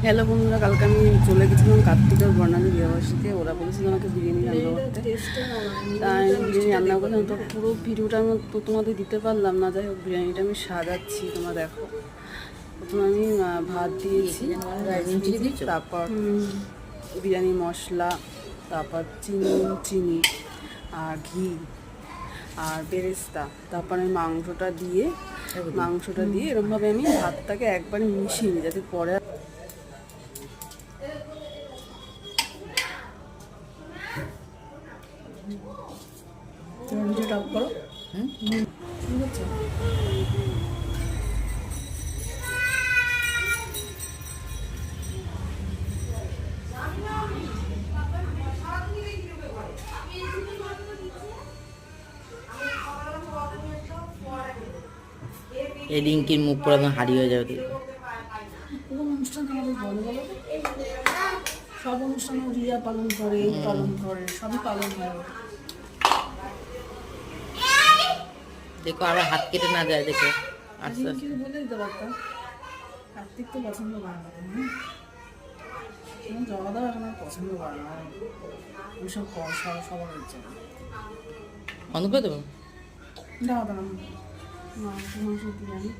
Hello বন্ধুরা, কালকে আমি চলে গেছিলাম কার্তিকের বর্ণালী বিবাহবার্ষিকীতে। ওরা বলেছিল আমাকে বিরিয়ানি রান্না করতে, তাই আমি বিরিয়ানি রান্না করলাম। তো পুরো ভিডিওটা আমি তো তোমাদের দিতে পারলাম না। যাই হোক, বিরিয়ানিটা আমি সাজাচ্ছি, তোমরা দেখো। প্রথমে আমি ভাত দিয়েছি, তারপর বিরিয়ানি মশলা, তারপর চিনি আর ঘি আর বেরেস্তা, তারপর আমি মাংসটা দিয়ে এরকমভাবে আমি ভাতটাকে একবারে মিশিয়ে নিই, যাতে পরে ভিডিওটা অফ করো। ঠিক আছে, এই রিঙ্কির মুখ পুরো একদম হারিয়ে হয়ে যাবে। কোনো অনুষ্ঠান আমাদের বলে বলো, সব অনুষ্ঠান রিয়া পালন করে, সবই পালন হয়। দেখো আবার হাত কেটে না যায়, দেখো আস্তে আস্তে। কিছু বলে দিতে পারতাম, কার্তিক তো পছন্দ করে না, জমা দেওয়া এখন আর পছন্দ করে না, ওইসব সবার হচ্ছে না। বন্ধ করে দেবো। দাও মাংস বিরিয়ানি।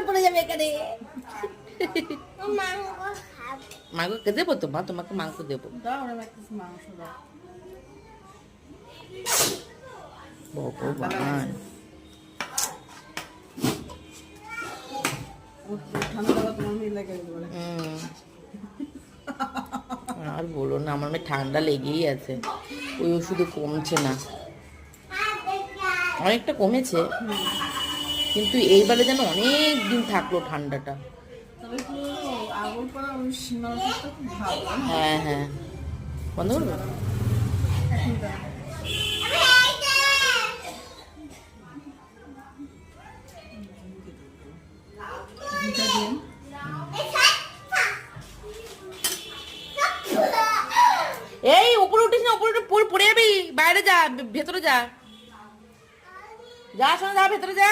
পড়ে যাবে এখানে। মাংস দেবো তো মা, তোমাকে মাংস দেবো। ভগবান, আর বলো না, আমার মেয়ে ঠান্ডা লেগেই আছে, ওই ওষুধে কমছে না। অনেকটা কমেছে, কিন্তু এইবারে যেন অনেক দিন থাকলো ঠান্ডাটা। হ্যাঁ হ্যাঁ, বন্ধ করবে। এই উপরে উঠিস না, উপরে পড়ে যাবি, বাইরে যা, ভেতরে যা, যা শোনা, যা ভেতরে যা।